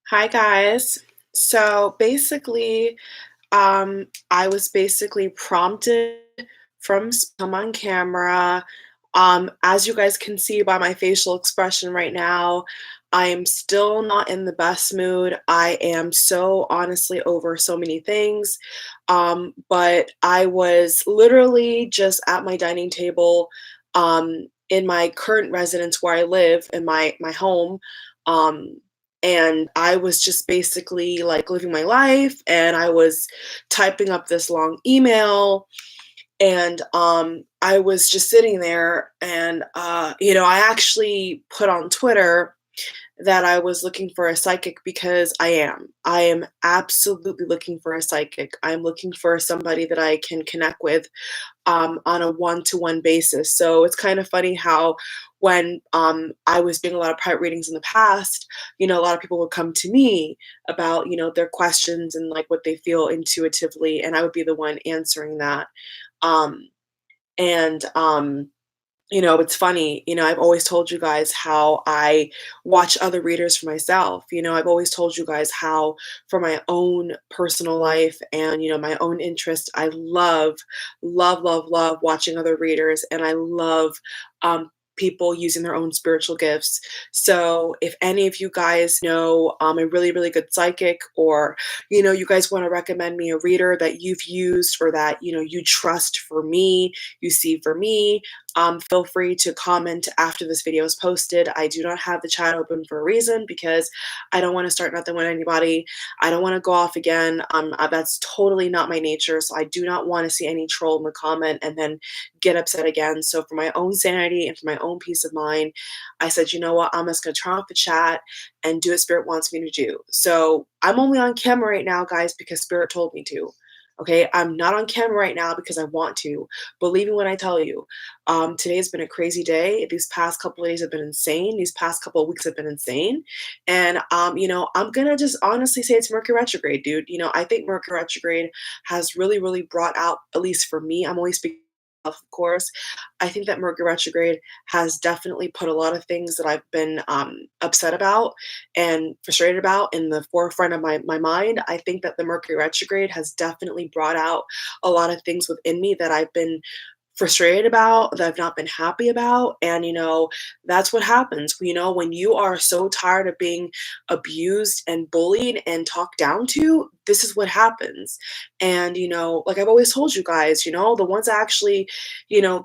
Hi guys. So basically, I was basically prompted from some on camera. As you guys can see by my facial expression right now, I am still not in the best mood. I am so honestly over so many things. But I was literally just at my dining table, in my current residence where I live in my home. Um, and I was just basically like living my life and I was typing up this long email and I was just sitting there and I actually put on Twitter that I was looking for a psychic because I am. I am absolutely looking for a psychic. I'm looking for somebody that I can connect with on a one-to-one basis. So it's kind of funny how when I was doing a lot of private readings in the past, a lot of people would come to me about, their questions and like what they feel intuitively, and I would be the one answering that. Um, and it's funny, I've always told you guys how I watch other readers for myself. I've always told you guys how, for my own personal life and, my own interest, I love, love, love, love watching other readers. And I love people using their own spiritual gifts. So if any of you guys know a really, really good psychic, or, you guys want to recommend me a reader that you've used or that, you trust for me, you see for me, feel free to comment after this video is posted. I do not have the chat open for a reason because I don't want to start nothing with anybody. I don't want to go off again. That's totally not my nature. So I do not want to see any troll in the comment and then get upset again. So for my own sanity and for my own peace of mind, I said, you know what? I'm just going to turn off the chat and do what Spirit wants me to do. So I'm only on camera right now, guys, because Spirit told me to. Okay, I'm not on camera right now because I want to. Believe me when I tell you. Today has been a crazy day. These past couple of days have been insane. These past couple of weeks have been insane. And I'm gonna just honestly say it's Mercury retrograde, dude. I think Mercury retrograde has really, really brought out, at least for me, I'm always speaking of course. I think that Mercury retrograde has definitely put a lot of things that I've been upset about and frustrated about in the forefront of my mind. I think that the Mercury retrograde has definitely brought out a lot of things within me that I've been frustrated about, that I've not been happy about. And, that's what happens. When you are so tired of being abused and bullied and talked down to, this is what happens. And, like I've always told you guys, the ones that actually,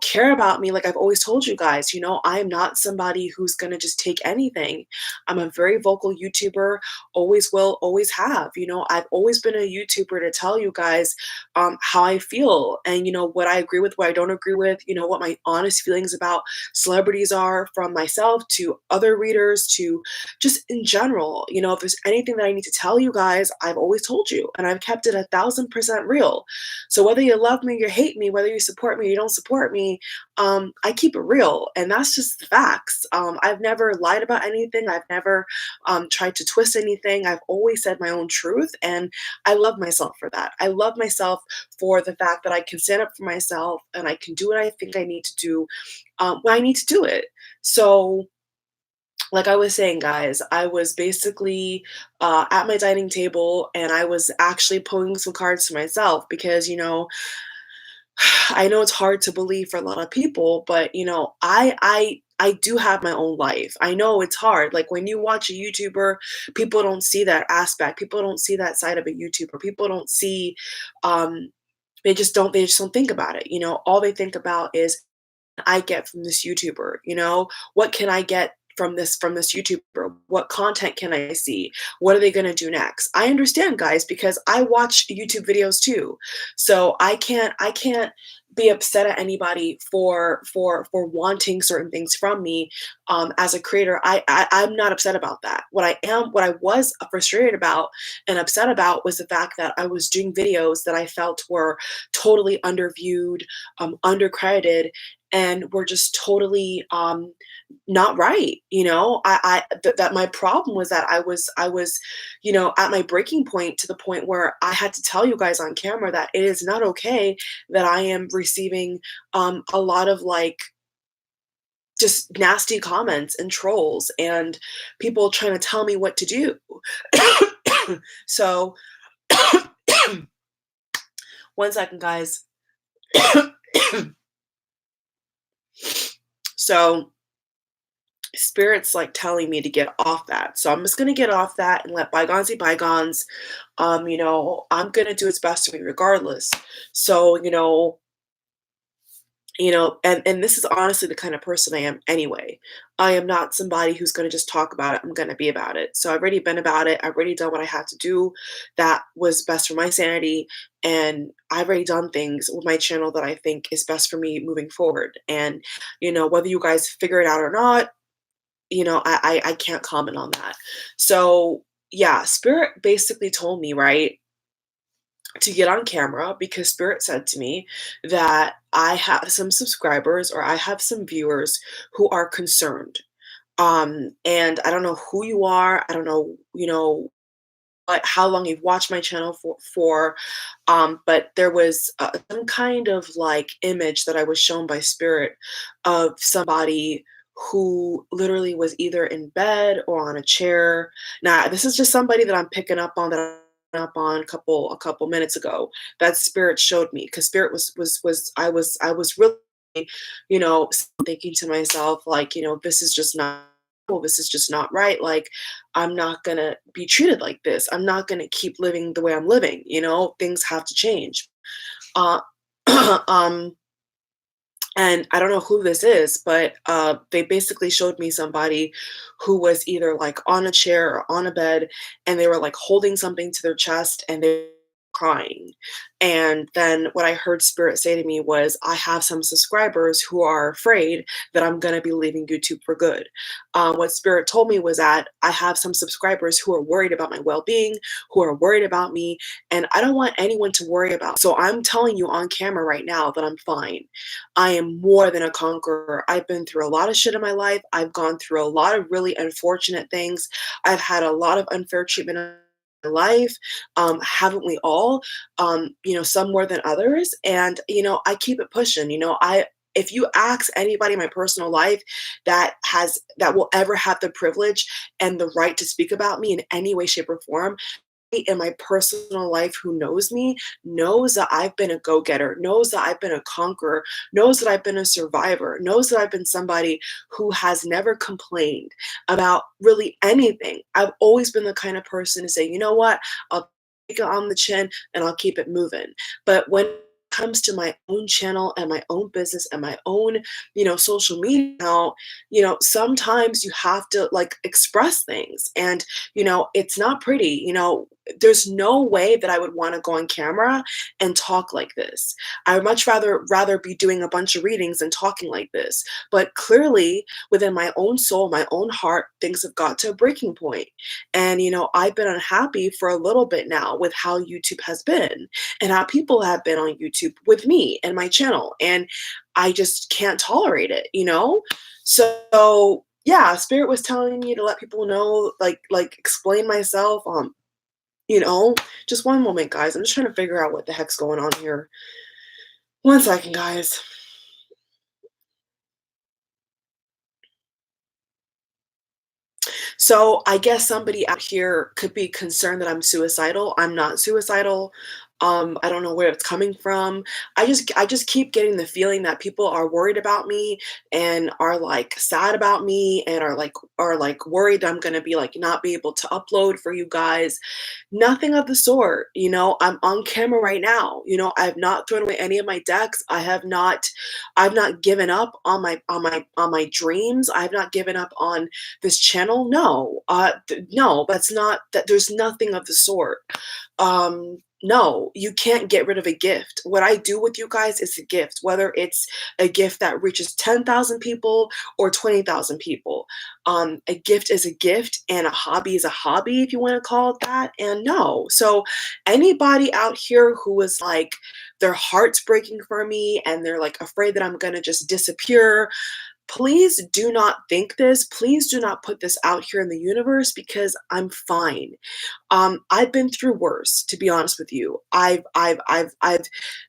care about me, like I've always told you guys, I am not somebody who's going to just take anything. I'm a very vocal YouTuber, always will, always have. I've always been a YouTuber to tell you guys how I feel and, what I agree with, what I don't agree with, what my honest feelings about celebrities are, from myself to other readers to just in general. If there's anything that I need to tell you guys, I've always told you and I've kept it 1,000% real. So whether you love me, you hate me, whether you support me, or you don't support me, I keep it real. And that's just the facts. I've never lied about anything. I've never tried to twist anything. I've always said my own truth. And I love myself for that. I love myself for the fact that I can stand up for myself and I can do what I think I need to do when I need to do it. So, like I was saying, guys, I was basically at my dining table and I was actually pulling some cards to myself because, I know it's hard to believe for a lot of people, but I do have my own life. I know it's hard. Like when you watch a YouTuber, people don't see that aspect. People don't see that side of a YouTuber. People don't see um they just don't think about it. All they think about is I get from this YouTuber, what can I get from this YouTuber? What content can I see? What are they going to do next? I understand, guys, because I watch YouTube videos too. So I can't be upset at anybody for wanting certain things from me. As a creator, I'm not upset about that. What I was frustrated about and upset about was the fact that I was doing videos that I felt were totally underviewed, undercredited, and were just totally not right. That my problem was that I was at my breaking point, to the point where I had to tell you guys on camera that it is not okay that I am receiving a lot of like just nasty comments and trolls and people trying to tell me what to do. So, one second, guys. So, spirit's like telling me to get off that. So I'm just gonna get off that and let bygones be bygones. I'm gonna do its best for me regardless. So, and this is honestly the kind of person I am anyway. I am not somebody who's going to just talk about it. I'm going to be about it. So I've already been about it. I've already done what I had to do that was best for my sanity. And I've already done things with my channel that I think is best for me moving forward. And, whether you guys figure it out or not, I can't comment on that. So yeah, Spirit basically told me, right, to get on camera because Spirit said to me that I have some subscribers or I have some viewers who are concerned. And I don't know who you are. I don't know, how long you've watched my channel but there was some kind of like image that I was shown by Spirit of somebody who literally was either in bed or on a chair. Now, this is just somebody that I'm picking up on a couple minutes ago that Spirit showed me because Spirit was really you know thinking to myself like this is just not right. Like, I'm not gonna be treated like this. I'm not gonna keep living the way I'm living. Things have to change. uh um and I don't know who this is, but they basically showed me somebody who was either like on a chair or on a bed, and they were like holding something to their chest and they were crying. And then what I heard Spirit say to me was, I have some subscribers who are afraid that I'm going to be leaving YouTube for good. What Spirit told me was that I have some subscribers who are worried about my well being, who are worried about me, and I don't want anyone to worry about. So I'm telling you on camera right now that I'm fine. I am more than a conqueror. I've been through a lot of shit in my life. I've gone through a lot of really unfortunate things. I've had a lot of unfair treatment in my life. Haven't we all? Some more than others. And, I keep it pushing. If you ask anybody in my personal life that will ever have the privilege and the right to speak about me in any way, shape, or form, in my personal life who knows me knows that I've been a go-getter, knows that I've been a conqueror, knows that I've been a survivor, knows that I've been somebody who has never complained about really anything. I've always been the kind of person to say, you know what, I'll take it on the chin and I'll keep it moving. But when it comes to my own channel and my own business and my own, social media now, sometimes you have to like express things. And it's not pretty. There's no way that I would want to go on camera and talk like this. I would much rather be doing a bunch of readings and talking like this. But clearly, within my own soul, my own heart, things have got to a breaking point. And I've been unhappy for a little bit now with how YouTube has been and how people have been on YouTube with me and my channel. And I just can't tolerate it. So yeah, Spirit was telling me to let people know, like explain myself. You know, just one moment, guys. I'm just trying to figure out what the heck's going on here. One second, guys. So I guess somebody out here could be concerned that I'm suicidal. I'm not suicidal. I don't know where it's coming from. I just keep getting the feeling that people are worried about me and are like sad about me and are like worried I'm gonna be like not be able to upload for you guys. Nothing of the sort. I'm on camera right now. I've not thrown away any of my decks. I've not given up on my dreams. I've not given up on this channel. No. No, that's not that there's nothing of the sort. No, you can't get rid of a gift. What I do with you guys is a gift, whether it's a gift that reaches 10,000 people or 20,000 people. A gift is a gift and a hobby is a hobby, if you want to call it that. And no. So anybody out here who is like their heart's breaking for me and they're like afraid that I'm going to just disappear, please do not think this. Please do not put this out here in the universe because I'm fine. I've been through worse, to be honest with you.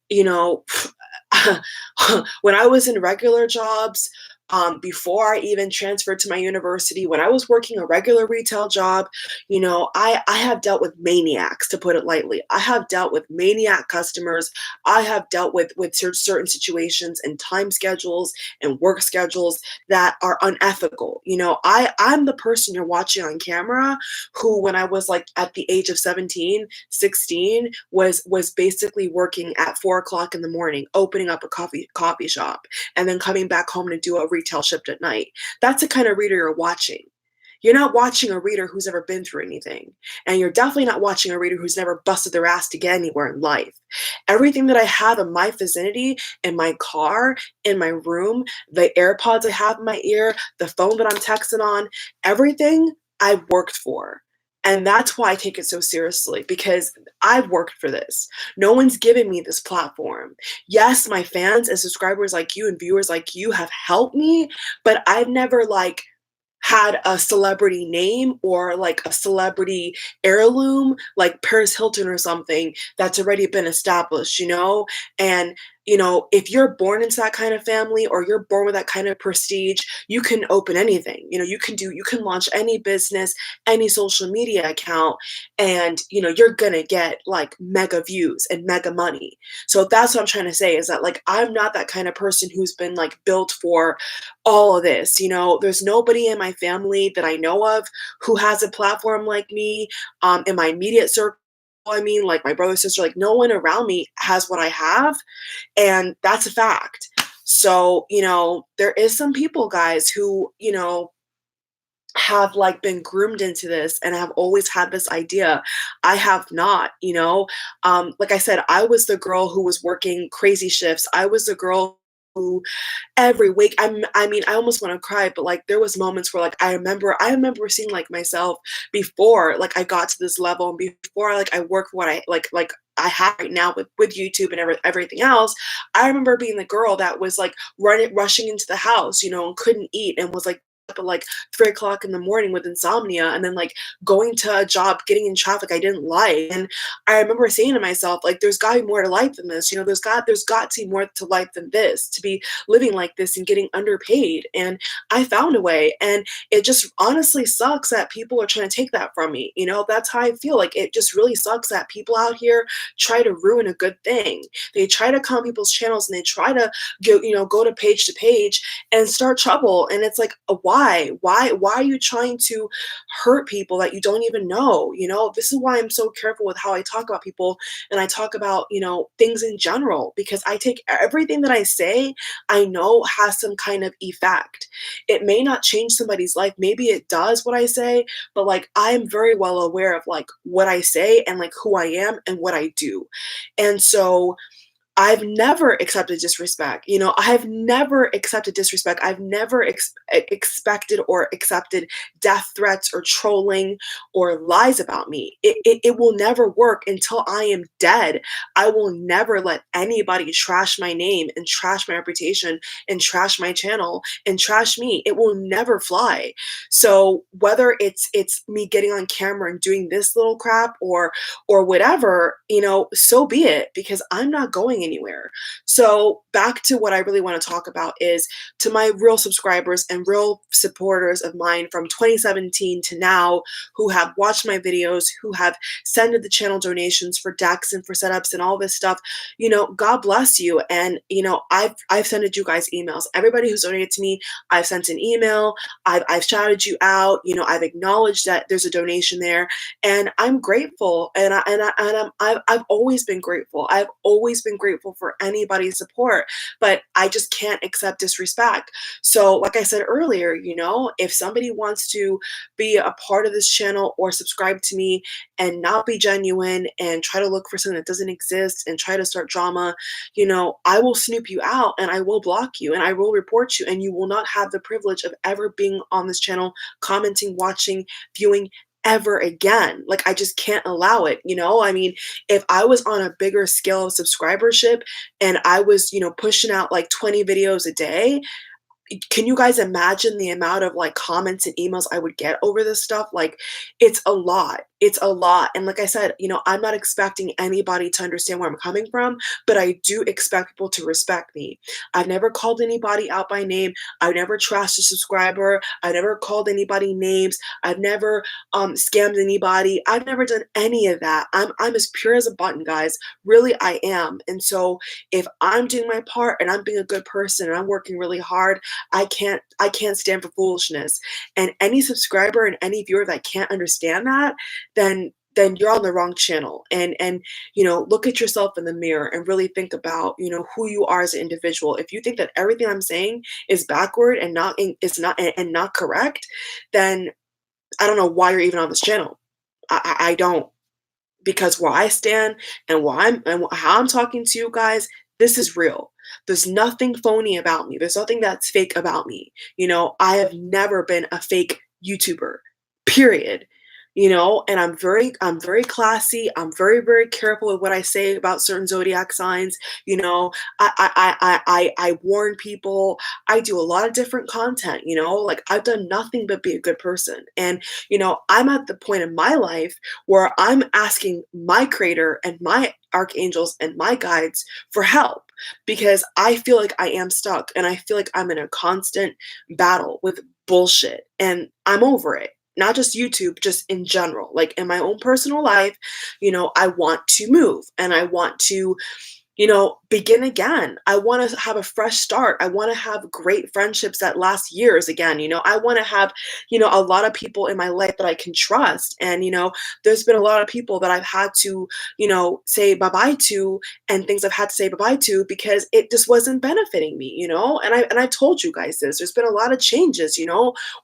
You know, when I was in regular jobs, before I even transferred to my university, when I was working a regular retail job, I have dealt with maniacs, to put it lightly. I have dealt with maniac customers. I have dealt with certain situations and time schedules and work schedules that are unethical. I'm the person you're watching on camera who, when I was like at the age of 17, 16, was basically working at 4 o'clock in the morning, opening up a coffee shop, and then coming back home to do a retail shift at night. That's the kind of reader you're watching. You're not watching a reader who's never been through anything. And you're definitely not watching a reader who's never busted their ass to get anywhere in life. Everything that I have in my vicinity, in my car, in my room, the AirPods I have in my ear, the phone that I'm texting on, everything I've worked for. And that's why I take it so seriously, because I've worked for this. No one's given me this platform. Yes, my fans and subscribers like you and viewers like you have helped me, but I've never had a celebrity name or like a celebrity heirloom like Paris Hilton or something that's already been established. And if you're born into that kind of family or you're born with that kind of prestige, you can open anything. You can launch any business, any social media account, and you're gonna get like mega views and mega money. So that's what I'm trying to say, is that like I'm not that kind of person who's been like built for all of this. There's nobody in my family that I know of who has a platform like me. In my immediate circle, I mean, like my brother, sister, like no one around me has what I have, and that's a fact. So, there is some people, guys, who, have like been groomed into this and have always had this idea. I have not. Like I said, I was the girl who was working crazy shifts. I was the girl who every week, I mean, I almost wanna cry, but, like, there was moments where, like, I remember seeing, like, myself before, like, I got to this level and before, like, I worked what I I have right now with YouTube and everything else. I remember being the girl that was, like, rushing into the house, and couldn't eat and was, like, up at, like, 3 o'clock in the morning with insomnia, and then, like, going to a job, getting in traffic I didn't like, and I remember saying to myself, like, "There's gotta be more to life than this," there's got to be more to life than this, to be living like this and getting underpaid, and I found a way, and it just honestly sucks that people are trying to take that from me. That's how I feel. Like, it just really sucks that people out here try to ruin a good thing. They try to come on people's channels and they try to go to page and start trouble, and it's like, why are you trying to hurt people that you don't even know? This is why I'm so careful with how I talk about people, and I talk about things in general, because I take everything that I say, I know has some kind of effect. It may not change somebody's life. Maybe it does, what I say, but like I'm very well aware of like what I say and like who I am and what I do. And so I've never accepted disrespect. I have never accepted disrespect. I've never expected or accepted death threats or trolling or lies about me. It will never work until I am dead. I will never let anybody trash my name and trash my reputation and trash my channel and trash me. It will never fly. So whether it's me getting on camera and doing this little crap or whatever, so be it, because I'm not going anywhere. So back to what I really want to talk about is to my real subscribers and real supporters of mine from 2017 to now, who have watched my videos, who have sent the channel donations for decks and for setups and all this stuff. God bless you. And I've sent you guys emails. Everybody who's donated to me, I've sent an email. I've shouted you out. I've acknowledged that there's a donation there, and I'm grateful. I've always been grateful. I've always been grateful for anybody's support, but I just can't accept disrespect. So, like I said earlier, if somebody wants to be a part of this channel or subscribe to me and not be genuine and try to look for something that doesn't exist and try to start drama, I will snoop you out and I will block you and I will report you, and you will not have the privilege of ever being on this channel, commenting, watching, viewing ever again. Like, I just can't allow it. I mean, if I was on a bigger scale of subscribership and I was, pushing out like 20 videos a day, can you guys imagine the amount of like comments and emails I would get over this stuff? Like, it's a lot. it's a lot. And like I said, I'm not expecting anybody to understand where I'm coming from, but I do expect people to respect me. I've never called anybody out by name. I've never trashed a subscriber. I've never called anybody names. I've never scammed anybody. I've never done any of that. I'm as pure as a button, guys. Really, I am. And so if I'm doing my part and I'm being a good person and I'm working really hard, I can't stand for foolishness. And any subscriber and any viewer that can't understand that, then you're on the wrong channel. And look at yourself in the mirror and really think about, who you are as an individual. If you think that everything I'm saying is backward and not correct, then I don't know why you're even on this channel. I don't, because where I stand and how I'm talking to you guys, this is real. There's nothing phony about me. There's nothing that's fake about me. I have never been a fake YouTuber. Period. And I'm very classy. I'm very, very careful with what I say about certain zodiac signs. I warn people. I do a lot of different content, like I've done nothing but be a good person. And I'm at the point in my life where I'm asking my creator and my archangels and my guides for help, because I feel like I am stuck and I feel like I'm in a constant battle with bullshit, and I'm over it. Not just YouTube, just in general. Like in my own personal life, I want to move and I want to begin again. I want to have a fresh start. I want to have great friendships that last years again. I want to have, a lot of people in my life that I can trust. And, there's been a lot of people that I've had to, say bye-bye to, and things I've had to say bye-bye to because it just wasn't benefiting me, and I told you guys this. There's been a lot of changes,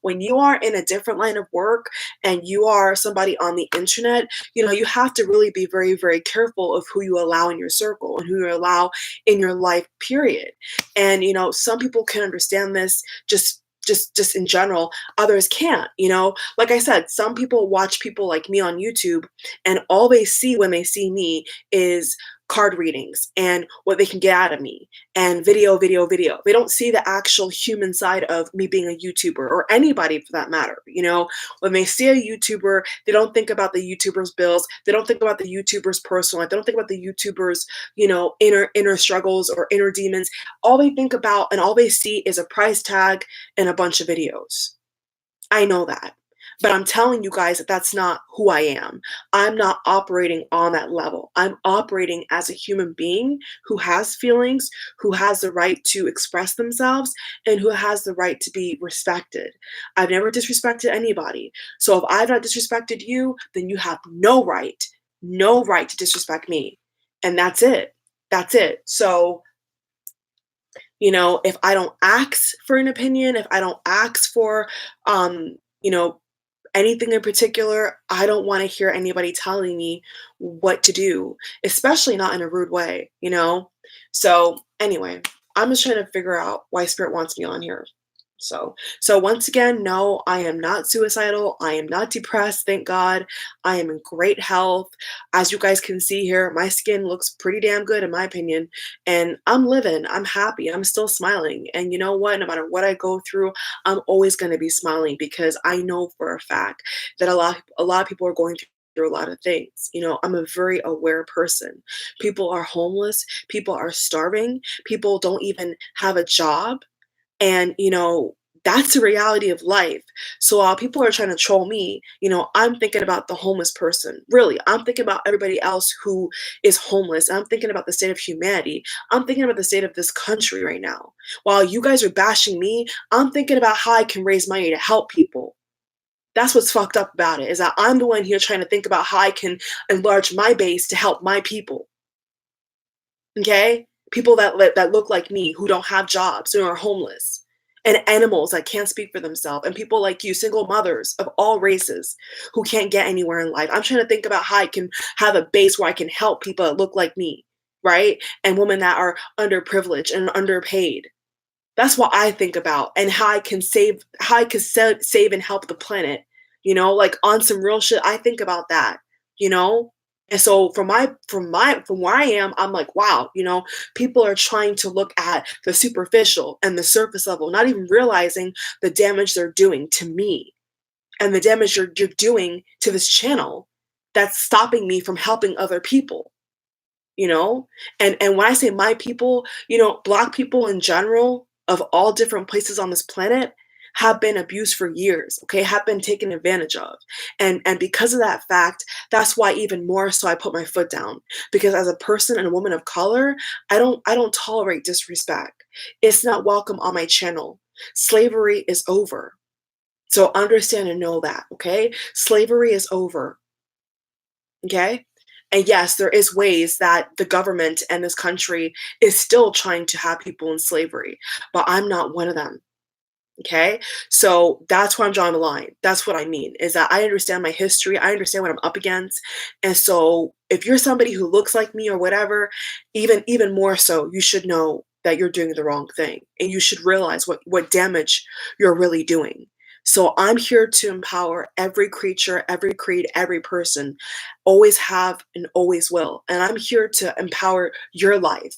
when you are in a different line of work and you are somebody on the internet, you have to really be very, very careful of who you allow in your circle and who you allow in your life, period. And some people can understand this just in general, others can't. Like I said, some people watch people like me on YouTube, and all they see when they see me is card readings and what they can get out of me, and video. They don't see the actual human side of me being a YouTuber, or anybody for that matter. When they see a YouTuber, they don't think about the YouTuber's bills. They don't think about the YouTuber's personal life. They don't think about the YouTuber's, inner struggles or inner demons. All they think about and all they see is a price tag and a bunch of videos. I know that. But I'm telling you guys that that's not who I am. I'm not operating on that level. I'm operating as a human being who has feelings, who has the right to express themselves, and who has the right to be respected. I've never disrespected anybody. So if I've not disrespected you, then you have no right to disrespect me. And that's it. That's it. So, if I don't ask for an opinion, if I don't ask for, you know, anything in particular, I don't want to hear anybody telling me what to do, especially not in a rude way. So anyway, I'm just trying to figure out why Spirit wants me on here. So once again, no, I am not suicidal. I am not depressed, thank God. I am in great health. As you guys can see here, my skin looks pretty damn good in my opinion, and I'm living. I'm happy. I'm still smiling. And you know what? No matter what I go through, I'm always going to be smiling, because I know for a fact that a lot of people are going through a lot of things. I'm a very aware person. People are homeless, people are starving, people don't even have a job, and, that's the reality of life. So while people are trying to troll me, I'm thinking about the homeless person. Really, I'm thinking about everybody else who is homeless. I'm thinking about the state of humanity. I'm thinking about the state of this country right now. While you guys are bashing me, I'm thinking about how I can raise money to help people. That's what's fucked up about it, is that I'm the one here trying to think about how I can enlarge my base to help my people. Okay? People that look like me, who don't have jobs, who are homeless, and animals that can't speak for themselves, and people like you, single mothers of all races, who can't get anywhere in life. I'm trying to think about how I can have a base where I can help people that look like me, right? And women that are underprivileged and underpaid. That's what I think about, and how I can save and help the planet. Like on some real shit. I think about that. You know, and so from where I am, I'm like, wow. People are trying to look at the superficial and the surface level, not even realizing the damage they're doing to me, and the damage you're doing to this channel. that's stopping me from helping other people, you know? And when I say my people, Black people in general of all different places on this planet have been abused for years, okay? Have been taken advantage of. And because of that fact, that's why even more so I put my foot down. Because as a person and a woman of color, I don't tolerate disrespect. It's not welcome on my channel. Slavery is over. So understand and know that, okay? Slavery is over. Okay? And yes, there is ways that the government and this country is still trying to have people in slavery, but I'm not one of them. Okay? So that's where I'm drawing the line. That's what I mean, is that I understand my history, I understand what I'm up against. And so if you're somebody who looks like me or whatever, even more so, you should know that you're doing the wrong thing. And you should realize what damage you're really doing. So I'm here to empower every creature, every creed, every person. Always have and always will. And I'm here to empower your life.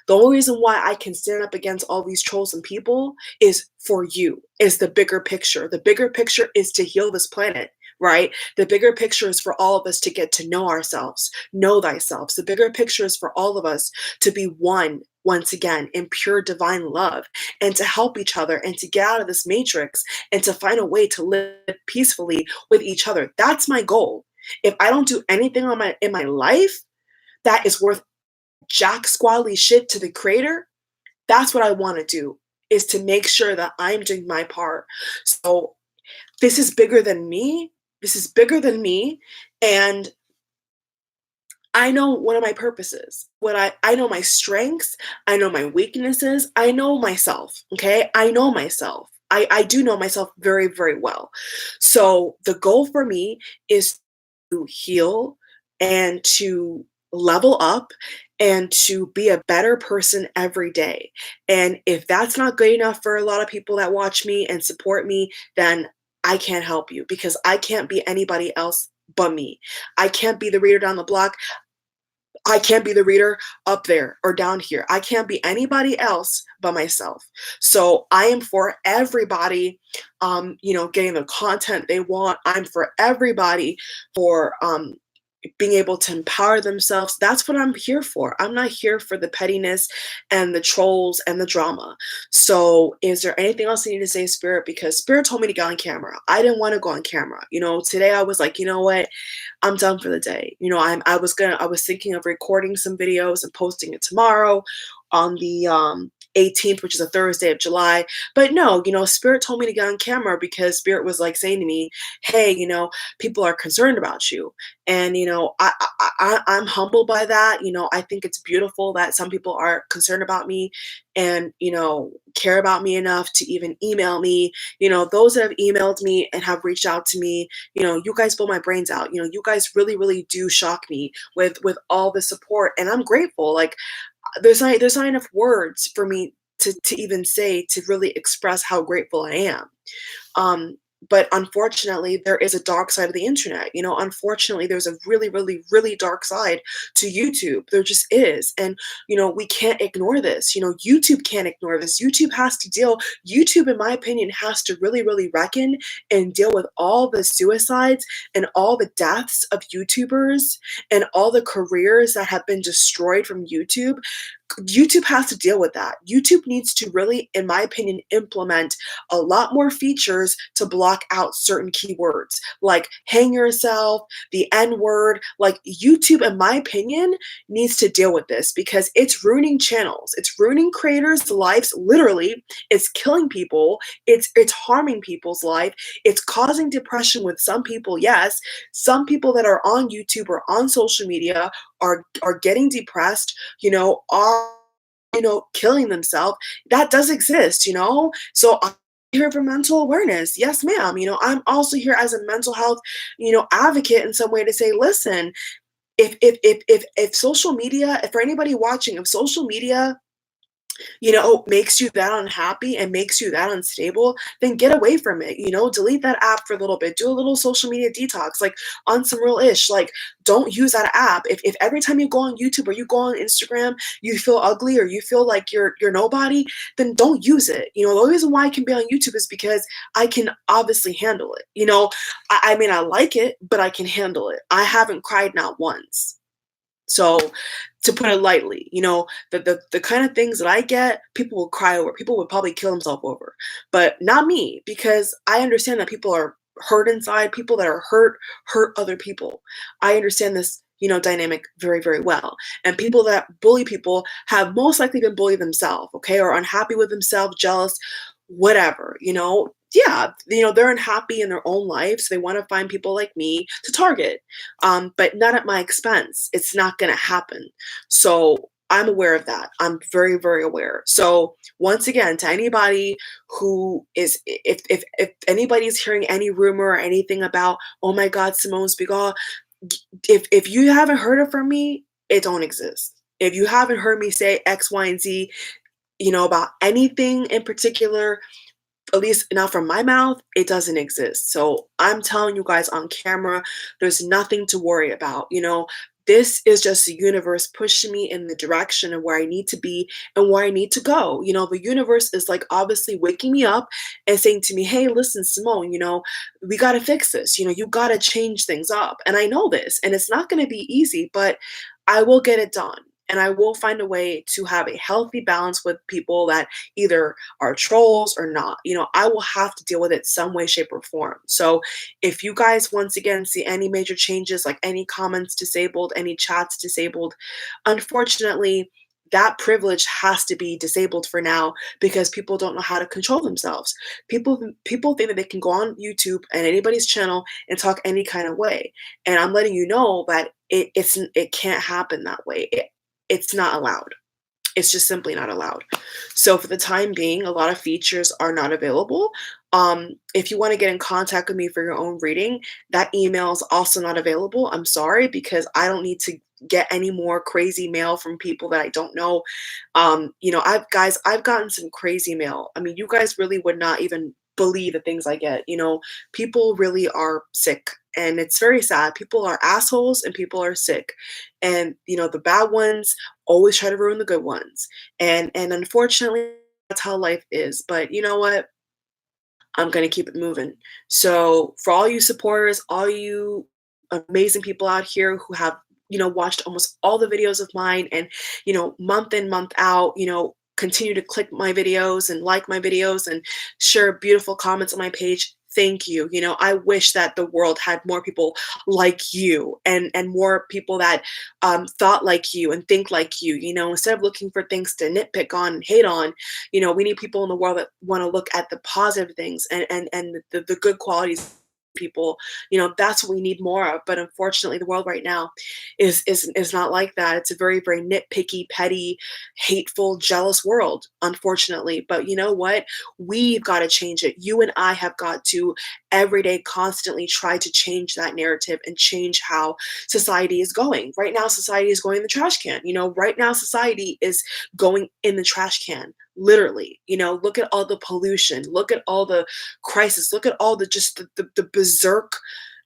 The only reason why I can stand up against all these trolls and people is for you, is the bigger picture. The bigger picture is to heal this planet, right? The bigger picture is for all of us to get to know ourselves, know thyself. The bigger picture is for all of us to be one once again in pure divine love and to help each other and to get out of this matrix and to find a way to live peacefully with each other. That's my goal. If I don't do anything in my life that is worth jack squally shit to the creator, that's what I want to do, is to make sure that I'm doing my part. So this is bigger than me. This is bigger than me. And I know what are my purposes. I know my strengths, I know my weaknesses, I know myself. Okay. I know myself. I do know myself very, very well. So the goal for me is to heal and to level up and to be a better person every day. And if that's not good enough for a lot of people that watch me and support me, then I can't help you because I can't be anybody else but me. I can't be the reader down the block. I can't be the reader up there or down here. I can't be anybody else but myself. So I am for everybody, getting the content they want. I'm for everybody for being able to empower themselves. That's what I'm here for. I'm not here for the pettiness and the trolls and the drama. So, is there anything else I need to say, Spirit? Because Spirit told me to get on camera. I didn't want to go on camera. Today I was like, you know what? I'm done for the day. I was thinking of recording some videos and posting it tomorrow on the 18th, which is a Thursday of July. But no, Spirit told me to get on camera because Spirit was like saying to me, hey, people are concerned about you. And, I'm humbled by that. I think it's beautiful that some people are concerned about me and, care about me enough to even email me. Those that have emailed me and have reached out to me, you guys blow my brains out. You guys really, really do shock me with all the support. And I'm grateful. Like, there's not enough words for me to even say to really express how grateful I am. Um, but unfortunately, there is a dark side of the internet. Unfortunately, there's a really, really, really dark side to YouTube. There just is. And, we can't ignore this. YouTube can't ignore this. YouTube, in my opinion, has to really, really reckon and deal with all the suicides and all the deaths of YouTubers and all the careers that have been destroyed from YouTube. YouTube has to deal with that. YouTube needs to really, in my opinion, implement a lot more features to block out certain keywords like hang yourself, the N word. Like, YouTube, in my opinion, needs to deal with this because it's ruining channels. It's ruining creators' lives, literally. It's killing people. It's harming people's life. It's causing depression with some people, yes. Some people that are on YouTube or on social media are getting depressed, are killing themselves. That does exist. So I'm here for mental awareness. Yes, ma'am. I'm also here as a mental health, advocate in some way to say, listen, if social media, if for anybody watching, if social media makes you that unhappy and makes you that unstable, then get away from it. Delete that app for a little bit. Do a little social media detox, like on some real ish. Like, don't use that app. If every time you go on YouTube or you go on Instagram, you feel ugly or you feel like you're nobody, then don't use it. The reason why I can be on YouTube is because I can obviously handle it. I mean, I like it, but I can handle it. I haven't cried not once. So, to put it lightly, the kind of things that I get, people will cry over. People would probably kill themselves over, but not me, because I understand that people are hurt inside. People that are hurt other people. I understand this, dynamic very, very well. And people that bully people have most likely been bullied themselves, okay, or unhappy with themselves, jealous, whatever. Yeah, they're unhappy in their own life, so they want to find people like me to target, but not at my expense. It's not going to happen. So I'm aware of that. I'm very, very aware. So once again, to anybody who is, if anybody's hearing any rumor or anything about, oh my God, Simone Spiegel, if you haven't heard it from me, it don't exist. If you haven't heard me say X, Y, and Z, about anything in particular, at least not from my mouth, it doesn't exist. So I'm telling you guys on camera, there's nothing to worry about. This is just the universe pushing me in the direction of where I need to be and where I need to go. The universe is like obviously waking me up and saying to me, hey, listen, Simone, we got to fix this. You got to change things up. And I know this, and it's not going to be easy, but I will get it done. And I will find a way to have a healthy balance with people that either are trolls or not. I will have to deal with it some way, shape, or form. So if you guys once again see any major changes, like any comments disabled, any chats disabled, unfortunately, that privilege has to be disabled for now because people don't know how to control themselves. People think that they can go on YouTube and anybody's channel and talk any kind of way. And I'm letting you know that it can't happen that way. It's not allowed. It's just simply not allowed. So for the time being, a lot of features are not available. If you want to get in contact with me for your own reading, that email is also not available. I'm sorry, because I don't need to get any more crazy mail from people that I don't know. I've gotten some crazy mail. I mean, you guys really would not even believe the things I get. People really are sick, and it's very sad. People are assholes and people are sick. And the bad ones always try to ruin the good ones. And unfortunately, that's how life is. But you know what? I'm going to keep it moving. So, for all you supporters, all you amazing people out here who have, watched almost all the videos of mine and, month in, month out, continue to click my videos and like my videos and share beautiful comments on my page. Thank you. I wish that the world had more people like you and more people that thought like you and think like you. Instead of looking for things to nitpick on and hate on, we need people in the world that want to look at the positive things and the good qualities people. That's what we need more of. But unfortunately, the world right now is not like that. It's a very, very nitpicky, petty, hateful, jealous world, unfortunately. But you know what? We've got to change it. You and I have got to every day constantly try to change that narrative and change how society is going. Right now, society is going in the trash can. Right now, society is going in the trash can. Literally, look at all the pollution, look at all the crisis, look at all the just the berserk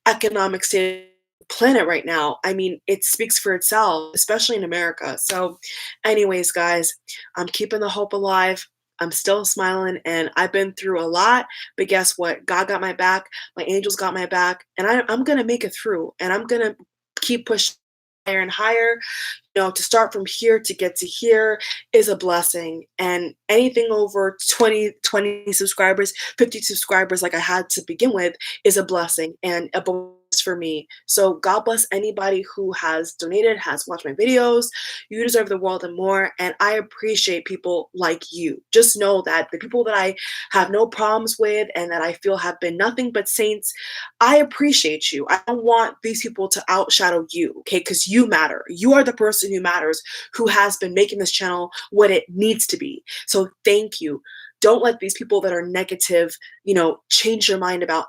economic state of the planet right now. I mean, it speaks for itself, especially in America. So, anyways, guys, I'm keeping the hope alive. I'm still smiling, and I've been through a lot. But guess what? God got my back. My angels got my back, and I'm gonna make it through. And I'm gonna keep pushing higher and higher. To start from here to get to here is a blessing. And anything over 20 subscribers, 50 subscribers, like I had to begin with, is a blessing and a bonus for me. So God bless anybody who has donated, has watched my videos. You deserve the world and more. And I appreciate people like you. Just know that the people that I have no problems with and that I feel have been nothing but saints, I appreciate you. I don't want these people to outshadow you, okay? Because you matter. You are the person who matters, who has been making this channel what it needs to be. So thank you. Don't let these people that are negative, change your mind about